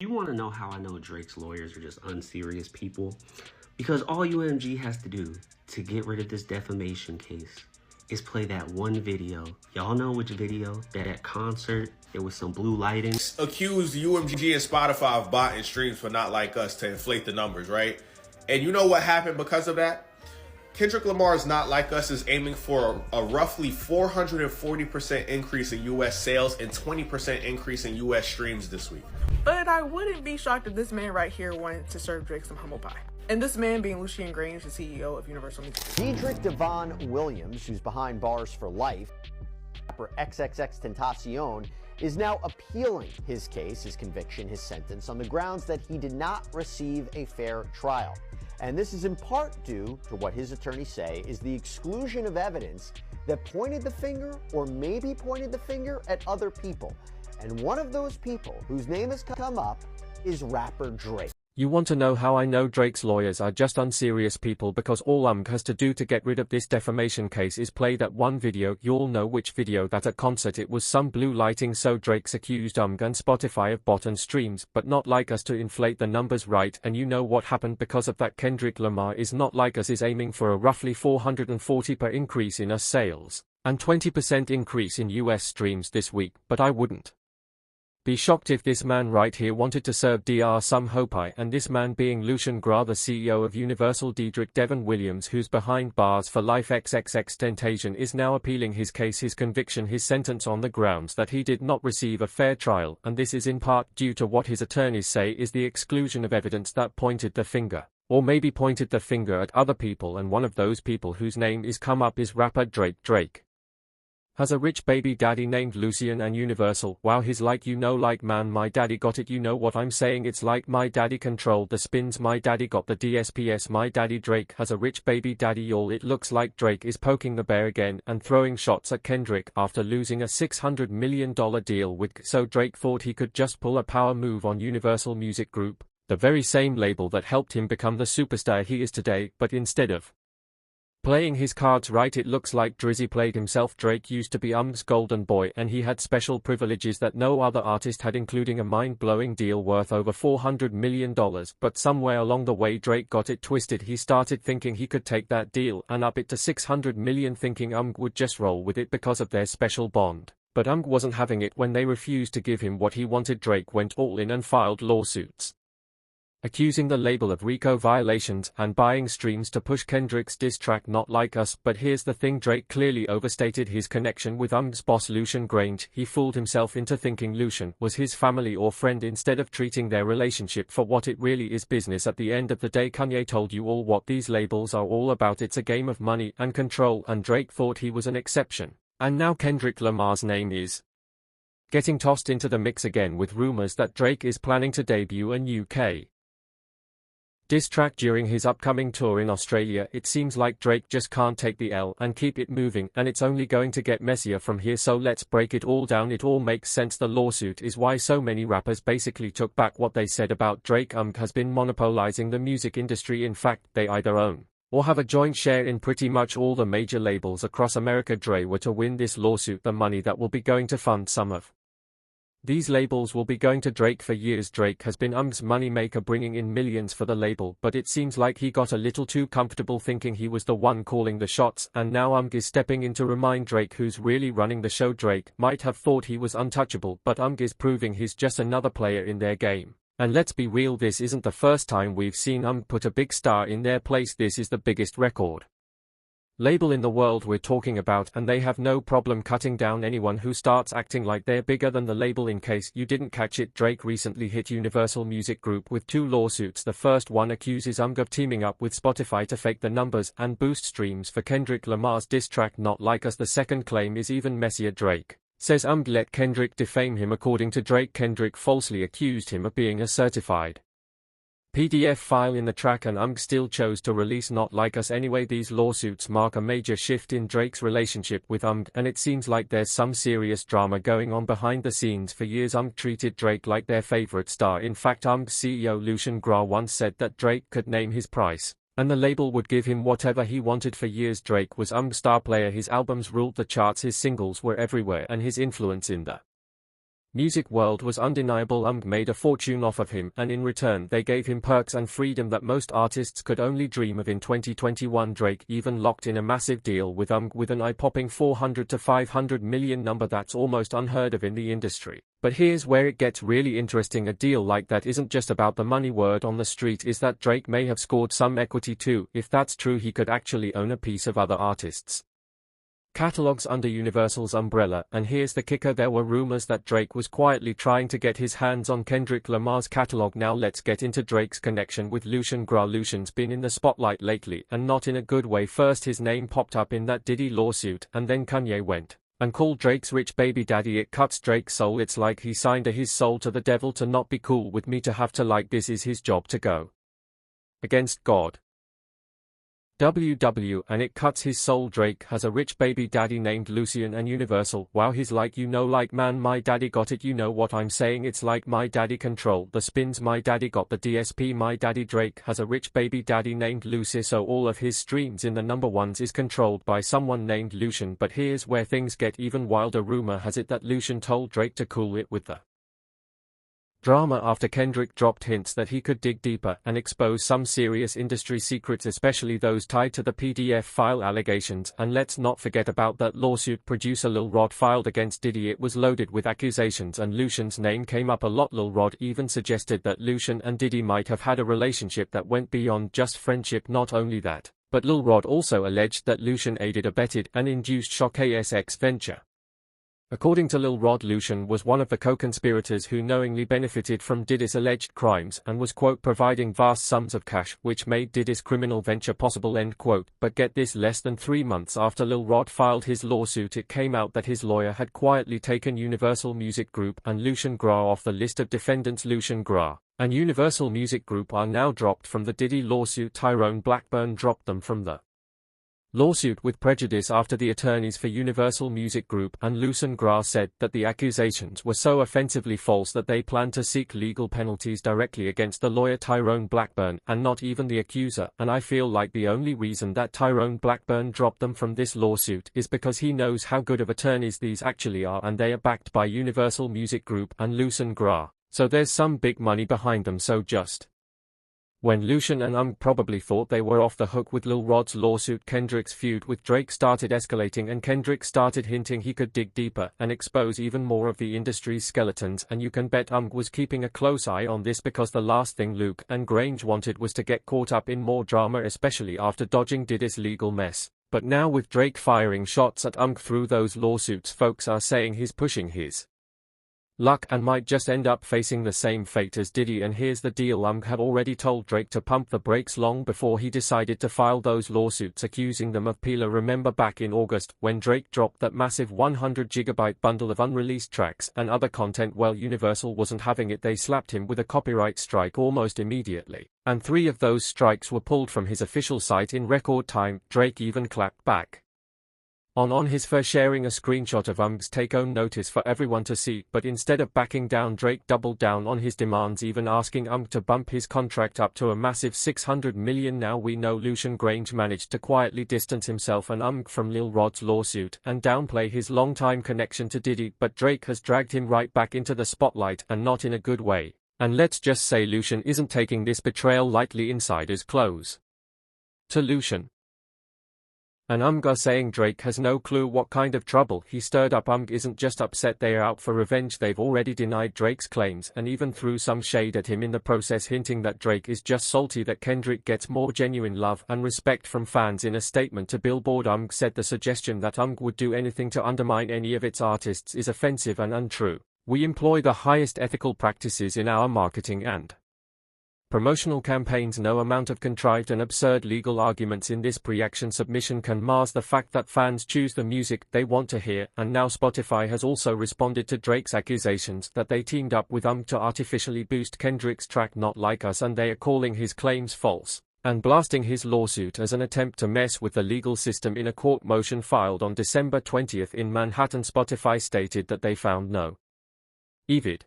You want to know how I know Drake's lawyers are just unserious people? Because all UMG has to do to get rid of this defamation case is play that one video. Y'all know which video? That at concert, there was some blue lighting. Accused UMG and Spotify of botting streams for Not Like Us to inflate the numbers, right? And you know what happened because of that? Kendrick Lamar's Not Like Us is aiming for a roughly 440% increase in US sales and 20% increase in US streams this week. But I wouldn't be shocked if this man right here wanted to serve Drake some humble pie. And this man being Lucien Grange, the CEO of Universal Music. Diedrich Devon Williams, who's behind bars for life, rapper XXX Tentacion, is now appealing his case, his conviction, his sentence on the grounds that he did not receive a fair trial. And this is in part due to what his attorneys say is the exclusion of evidence that pointed the finger or maybe pointed the finger at other people. And one of those people whose name has come up is rapper Drake. You want to know how I know Drake's lawyers are just unserious people? Because all UMG has to do to get rid of this defamation case is play that one video. You all know which video. That at concert it was some blue lighting, so Drake's accused UMG and Spotify of bot and streams, but Not Like Us to inflate the numbers, right? And you know what happened because of that? Kendrick Lamar is Not Like Us is aiming for a roughly 440% increase in US sales and 20% increase in US streams this week, but I wouldn't be shocked if this man right here wanted to serve Dr. some hope. And this man being Lucien Gras, the CEO of Universal, Diedrich Devon Williams, who's behind bars for life, XXX Tentacion, is now appealing his case, his conviction, his sentence on the grounds that he did not receive a fair trial, and this is in part due to what his attorneys say is the exclusion of evidence that pointed the finger, or maybe pointed the finger at other people, and one of those people whose name is come up is rapper Drake. Drake has a rich baby daddy named Lucien, and Universal, wow, he's like, you know, like, man, my daddy got it, you know what I'm saying? It's like my daddy controlled the spins, my daddy got the DSPs, my daddy. Drake has a rich baby daddy, y'all. It looks like Drake is poking the bear again and throwing shots at Kendrick after losing a $600 million deal with. So Drake thought he could just pull a power move on Universal Music Group, the very same label that helped him become the superstar he is today, but instead of playing his cards right, it looks like Drizzy played himself. Drake used to be UMG's golden boy, and he had special privileges that no other artist had, including a mind-blowing deal worth over $400 million, but somewhere along the way Drake got it twisted. He started thinking he could take that deal and up it to $600 million, thinking UMG would just roll with it because of their special bond. But UMG wasn't having it. When they refused to give him what he wanted, Drake went all in and filed lawsuits, accusing the label of RICO violations and buying streams to push Kendrick's diss track Not Like Us. But here's the thing, Drake clearly overstated his connection with UMG's boss Lucien Grange. He fooled himself into thinking Lucien was his family or friend instead of treating their relationship for what it really is, business. At the end of the day, Kanye told you all what these labels are all about. It's a game of money and control, and Drake thought he was an exception. And now Kendrick Lamar's name is getting tossed into the mix again with rumors that Drake is planning to debut a UK diss track during his upcoming tour in Australia. It seems like Drake just can't take the L and keep it moving, and it's only going to get messier from here, so let's break it all down. It all makes sense. The lawsuit is why so many rappers basically took back what they said about Drake. UMG has been monopolizing the music industry. In fact, they either own or have a joint share in pretty much all the major labels across America. Dre were to win this lawsuit, the money that will be going to fund some of these labels will be going to Drake. For years Drake has been UMG's moneymaker, bringing in millions for the label, but it seems like he got a little too comfortable thinking he was the one calling the shots, and now UMG is stepping in to remind Drake who's really running the show. Drake might have thought he was untouchable, but UMG is proving he's just another player in their game. And let's be real, this isn't the first time we've seen UMG put a big star in their place. This is the biggest record label in the world we're talking about, and they have no problem cutting down anyone who starts acting like they're bigger than the label. In case you didn't catch it, Drake recently hit Universal Music Group with 2 lawsuits. The first one accuses UMG of teaming up with Spotify to fake the numbers and boost streams for Kendrick Lamar's diss track Not Like Us. The second claim is even messier. Drake says UMG let Kendrick defame him. According to Drake, Kendrick falsely accused him of being a certified PDF file in the track, and UMG still chose to release Not Like Us anyway. These lawsuits mark a major shift in Drake's relationship with UMG, and it seems like there's some serious drama going on behind the scenes. For years UMG treated Drake like their favorite star. In fact, UMG CEO Lucien Gras once said that Drake could name his price, and the label would give him whatever he wanted. For years Drake was UMG's star player. His albums ruled the charts, his singles were everywhere, and his influence in the music world was undeniable. Made a fortune off of him, and in return they gave him perks and freedom that most artists could only dream of. In 2021, Drake even locked in a massive deal with with an eye-popping 400 to 500 million number. That's almost unheard of in the industry. But here's where it gets really interesting. A deal like that isn't just about the money. Word on the street is that Drake may have scored some equity too. If that's true, he could actually own a piece of other artists' catalogs under Universal's umbrella. And here's the kicker: there were rumors that Drake was quietly trying to get his hands on Kendrick Lamar's catalog. Now let's get into Drake's connection with Lucian Gramm. Lucian's been in the spotlight lately, and not in a good way. First his name popped up in that Diddy lawsuit, and then Kanye went and called Drake's rich baby daddy. It cuts Drake's soul. It's like he signed his soul to the devil to not be cool with me, to have to like this is his job, to go against God. And it cuts his soul. Drake has a rich baby daddy named Lucian, and Universal, wow, he's like, you know, like, man, my daddy got it, you know what I'm saying? It's like my daddy controlled the spins, my daddy got the DSP, my daddy. Drake has a rich baby daddy named Lucy, so all of his streams in the number ones is controlled by someone named Lucian. But here's where things get even wilder. Rumor has it that Lucian told Drake to cool it with the drama after Kendrick dropped hints that he could dig deeper and expose some serious industry secrets, especially those tied to the PDF file allegations. And let's not forget about that lawsuit producer Lil Rod filed against Diddy. It was loaded with accusations, and Lucian's name came up a lot. Lil Rod even suggested that Lucian and Diddy might have had a relationship that went beyond just friendship. Not only that, but Lil Rod also alleged that Lucian aided, abetted, and induced Shock ASX venture. According to Lil Rod, Lucian was one of the co-conspirators who knowingly benefited from Diddy's alleged crimes and was, quote, providing vast sums of cash, which made Diddy's criminal venture possible, end quote. But get this, less than 3 months after Lil Rod filed his lawsuit, it came out that his lawyer had quietly taken Universal Music Group and Lucian Gramm off the list of defendants. Lucian Gramm and Universal Music Group are now dropped from the Diddy lawsuit. Tyrone Blackburn dropped them from the lawsuit with prejudice after the attorneys for Universal Music Group and Lucian Gramm said that the accusations were so offensively false that they plan to seek legal penalties directly against the lawyer Tyrone Blackburn, and not even the accuser. And I feel like the only reason that Tyrone Blackburn dropped them from this lawsuit is because he knows how good of attorneys these actually are, and they are backed by Universal Music Group and Lucian Gramm, so there's some big money behind them. So just when Lucian and probably thought they were off the hook with Lil Rod's lawsuit, Kendrick's feud with Drake started escalating, and Kendrick started hinting he could dig deeper and expose even more of the industry's skeletons. And you can bet was keeping a close eye on this, because the last thing Luke and Grange wanted was to get caught up in more drama, especially after dodging Diddy's legal mess. But now with Drake firing shots at through those lawsuits, folks are saying he's pushing his luck and might just end up facing the same fate as Diddy. And here's the deal: had already told Drake to pump the brakes long before he decided to file those lawsuits accusing them of peeler. Remember back in August when Drake dropped that massive 100GB bundle of unreleased tracks and other content? Well, Universal wasn't having it. They slapped him with a copyright strike almost immediately, and 3 of those strikes were pulled from his official site in record time. Drake even clapped back on his for sharing a screenshot of take-home notice for everyone to see. But instead of backing down, Drake doubled down on his demands, even asking to bump his contract up to a massive $600 million. Now we know Lucian Grange managed to quietly distance himself and from Lil Rod's lawsuit and downplay his longtime connection to Diddy, but Drake has dragged him right back into the spotlight, and not in a good way. And let's just say Lucian isn't taking this betrayal lightly. Insiders close to Lucian and are saying Drake has no clue what kind of trouble he stirred up. Isn't just upset, they are out for revenge. They've already denied Drake's claims and even threw some shade at him in the process, hinting that Drake is just salty that Kendrick gets more genuine love and respect from fans. In a statement to Billboard, said the suggestion that would do anything to undermine any of its artists is offensive and untrue. We employ the highest ethical practices in our marketing and promotional campaigns. No amount of contrived and absurd legal arguments in this pre-action submission can mask the fact that fans choose the music they want to hear. And now Spotify has also responded to Drake's accusations that they teamed up with to artificially boost Kendrick's track Not Like Us, and they are calling his claims false and blasting his lawsuit as an attempt to mess with the legal system. In a court motion filed on December 20th in Manhattan, Spotify stated that they found no evidence